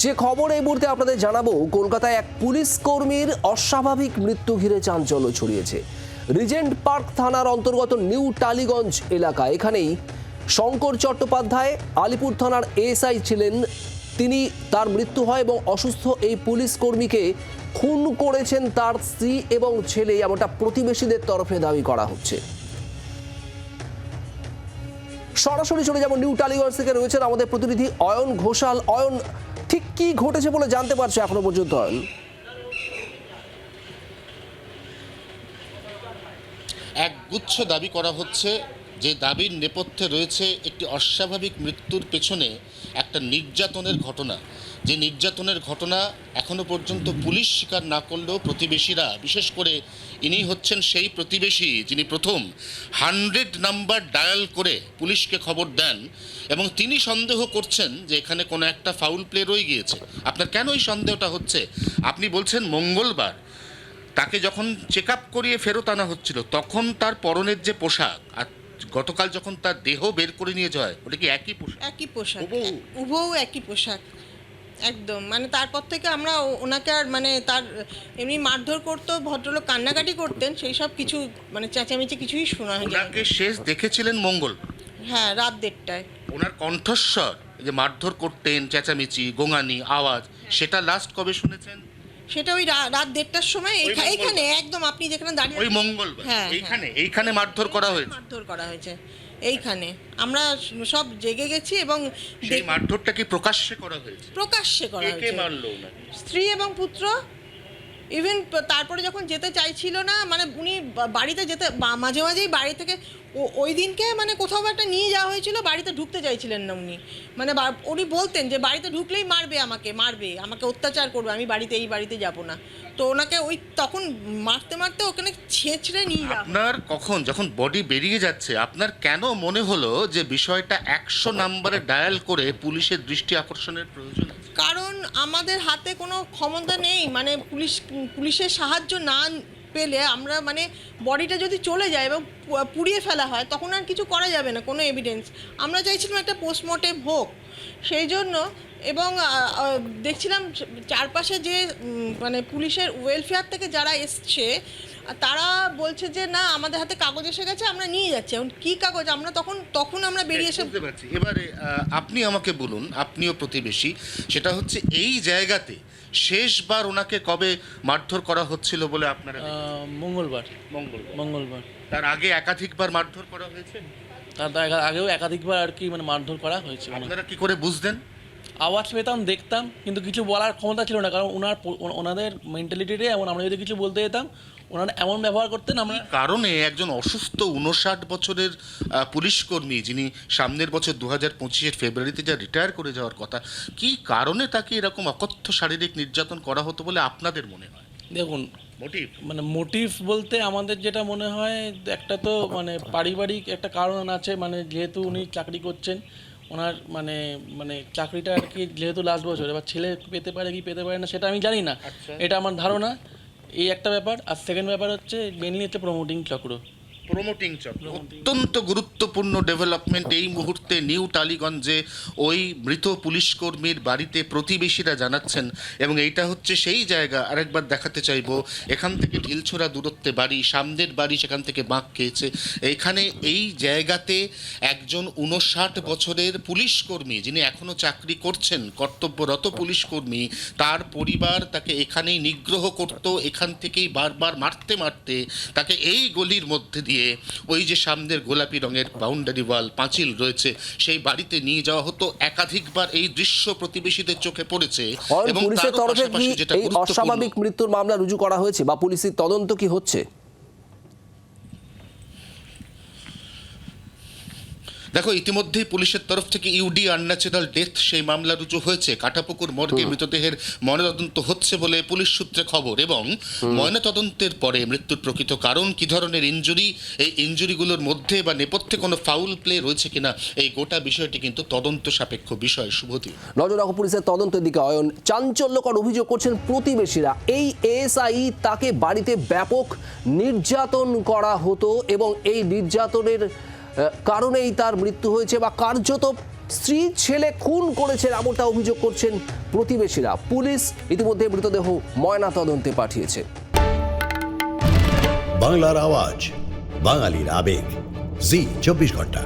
যে খবর এই মুহূর্তে আপনাদের জানাবো, কলকাতায় এক পুলিশ কর্মীর অস্বাভাবিক মৃত্যু ঘিরে চাঞ্চল্য ছড়িয়েছে। রিজেন্ট পার্ক থানার অন্তর্গত নিউ টালিগঞ্জ এলাকা। এখানেই শঙ্কর চট্টোপাধ্যায় আলিপুর থানার এএসআই ছিলেন। তার মৃত্যু হয় এবং অসুস্থ এই পুলিশ কর্মীকে খুন করেছেন তার স্ত্রী এবং ছেলে, এমনটা প্রতিবেশীদের তরফে দাবি করা হচ্ছে। সরাসরি চলে যাব নিউ টালিগঞ্জ থেকে, রয়েছেন আমাদের প্রতিনিধি অয়ন ঘোষাল। অয়ন, ঠিক কি ঘটেছে বলে জানতে পারছো এখনো পর্যন্ত? অয়ন, একগুচ্ছ দাবি করা হচ্ছে, যে দাবির নেপথ্যে রয়েছে একটি অস্বাভাবিক মৃত্যুর পেছনে একটা নির্যাতনের ঘটনা। যে নির্যাতনের ঘটনা এখনো পর্যন্ত পুলিশ স্বীকার না করলেও প্রতিবেশীরা, বিশেষ করে ইনি হচ্ছেন সেই প্রতিবেশী যিনি প্রথম 100 নাম্বার ডায়াল করে পুলিশকে খবর দেন, এবং তিনি সন্দেহ করছেন যে এখানে কোনো একটা ফাউল প্লে রয়ে গিয়েছে। আপনার কেন এই সন্দেহটা হচ্ছে? আপনি বলছেন মঙ্গলবার তাকে যখন চেক আপ করিয়ে ফেরত আনা হচ্ছিল, তখন তার পরনের যে পোশাক আর গতকাল যখন তার দেহ বের করে নিয়ে যায়, ওটা কি একই পোশাক? একই পোশাক, উভয় একই পোশাক একদম। মানে তারপর থেকে আমরা ওনাকে আর তার এমনি মারধর করতো, ভদ্রলোক কান্নাকাটি করতেন, সেই সব কিছু চেঁচামেচি কিছুই শোনা হয়। ওনাকে শেষ দেখেছিলেন মঙ্গল? হ্যাঁ, রাত 1:30টায়। ওনার কণ্ঠস্বর, যে মারধর করতেন, চেঁচামেচি, গোঙানি আওয়াজ, সেটা লাস্ট কবে শুনেছেন? সেটা ওই রাত 1:30টার সময় এইখানে একদম আপনি যেখানে দাঁড়িয়ে, ওই মঙ্গলবার। হ্যাঁ, এইখানে মারধর করা হয়েছে। মারধর করা হয়েছে এইখানে। আমরা সব জেগে গেছি এবং সেই মারধরটা কি প্রকাশ্যে করা হয়েছে? প্রকাশ্যে করা কে হয়েছে। মারলো ওনাকে? স্ত্রী এবং পুত্র। ইভেন তারপরে যখন যেতে চাইছিল না, উনি বাড়িতে যেতে, মাঝে মাঝেই বাড়ি থেকে ওই দিনকে কোথাও একটা নিয়ে যাওয়া হয়েছিল, বাড়িতে ঢুকতে চাইছিলেন না উনি। উনি বলতেন যে বাড়িতে ঢুকলেই মারবে, আমাকে অত্যাচার করবে, আমি এই বাড়িতে যাব না। তো ওনাকে তখন মারতে মারতে ওখানে ছেঁচড়ে নিয়ে যাওয়া। আপনার কখন, যখন বডি বেরিয়ে যাচ্ছে, আপনার কেন মনে হলো যে বিষয়টা 100 নাম্বারে ডায়াল করে পুলিশের দৃষ্টি আকর্ষণের প্রয়োজন? কারণ আমাদের হাতে কোনো ক্ষমতা নেই, পুলিশের সাহায্য না পেলে আমরা বডিটা যদি চলে যায় এবং পুড়িয়ে ফেলা হয়, তখন আর কিছু করা যাবে না, কোনো এভিডেন্স। আমরা চাইছিলাম একটা পোস্টমর্টেম হোক, সেই জন্য। এবং দেখছিলাম চারপাশে যে পুলিশের ওয়েলফেয়ার থেকে যারা এসছে, তারা বলছে যে না, আমাদের হাতে কাগজ এসে গেছে, আমরা নিয়ে যাচ্ছি। এখন কী কাগজ, আমরা তখন আমরা বেরিয়ে এসে বুঝতে পারছি। এবারে আপনি আমাকে বলুন, আপনিও প্রতিবেশী, সেটা হচ্ছে এই জায়গাতে শেষবার ওনাকে কবে মারধর করা হচ্ছিল বলে আপনারা? মঙ্গলবার। তার আগে একাধিকবার মারধর করা হয়েছে? তার আগেও একাধিকবার আর কি মারধর করা হয়েছে। আপনারা কি করে বুঝতেন? আওয়াজ পেতাম, দেখতাম, কিন্তু কিছু বলার ক্ষমতা ছিল না, কারণ ওনাদের মেন্টালিটিতে এমন। আমরা যদি কিছু বলতে যেতাম, ওনারা এমন ব্যবহার করতেন। আমরা কারণে একজন অসুস্থ 59 বছরের পুলিশ কর্মী, যিনি সামনের বছর 2025 ফেব্রুয়ারিতে যা রিটায়ার করে যাওয়ার কথা, কি কারণে তাকে এরকম অকথ্য শারীরিক নির্যাতন করা হতো বলে আপনাদের মনে হয়? দেখুন, মোটিভ মোটিভ বলতে আমাদের যেটা মনে হয়, একটা তো পারিবারিক একটা কারণ আছে। যেহেতু উনি চাকরি করছেন, ওনার চাকরিটা আর কি, যেহেতু লাস্ট বছর, এবার ছেলে পেতে পারে কি পেতে পারে না সেটা আমি জানি না, এটা আমার ধারণা। এই একটা ব্যাপার। আর সেকেন্ড ব্যাপার হচ্ছে মেনলি হচ্ছে প্রমোটিং চক্র। অত্যন্ত গুরুত্বপূর্ণ ডেভেলপমেন্ট এই মুহূর্তে নিউ টালিগঞ্জে ওই মৃত পুলিশ কর্মীর বাড়িতে প্রতিবেশীরা জানাচ্ছেন, এবং এইটা হচ্ছে সেই জায়গা। আরেকবার দেখাতে চাইবো, এখান থেকে ঢিলছোড়া দূরত্বে বাড়ি, সামনের বাড়ি সেখান থেকে বাঁক খেয়েছে। এইখানে এই জায়গাতে একজন 59 বছরের পুলিশ কর্মী, যিনি এখনো চাকরি করছেন, কর্তব্যরত পুলিশ কর্মী, তার পরিবার তাকে এখানেই নিগ্রহ করত। এখান থেকেই বারবার মারতে মারতে তাকে এই গলির মধ্যে দিয়ে ওই যে সামনের গোলাপি রঙের বাউন্ডারি ওয়াল, পাঁচিল রয়েছে, সেই বাড়িতে নিয়ে যাওয়া হতো। একাধিকবার এই দৃশ্য প্রতিবেশীদের চোখে পড়েছে। এবং পুলিশের তরফে কি এই অস্বাভাবিক মৃত্যুর মামলা রুজু করা হয়েছে বা পুলিশের তদন্ত কি হচ্ছে? দেখো, ইতিমধ্যেই পুলিশের তরফ থেকে ইউডি আনন্যাচারাল ডেথ সেই মামলা রুজু হয়েছে। কাটাপুকুর মর্গে মৃতদেহের ময়নাতদন্ত হচ্ছে বলে পুলিশ সূত্রে খবর, এবং ময়নাতদন্তের পরে মৃত্যুর প্রকৃত কারণ, কি ধরনের ইনজুরি, এই ইনজুরিগুলোর মধ্যে বা নেপথ্যে কোনো ফাউল প্লে রয়েছে কিনা, এই গোটা বিষয়টি কিন্তু তদন্ত সাপেক্ষ বিষয়। শুভদীপ, নজর রাখো পুলিশের তদন্তের দিকে। অয়ন, চাঞ্চল্যকর অভিযোগ করছেন প্রতিবেশীরা, এই এএসআই তাকে বাড়িতে ব্যাপক নির্যাতন করা হতো এবং এই নির্যাতনের কারণেই তার মৃত্যু হয়েছে, বা কার্যত স্ত্রী ছেলে খুন করেছেন এমনটা অভিযোগ করছেন প্রতিবেশীরা। পুলিশ ইতিমধ্যে মৃতদেহ ময়নাতদন্তে পাঠিয়েছে। বাংলার আওয়াজ, বাঙালির আবেগ, জি 24 ঘন্টা।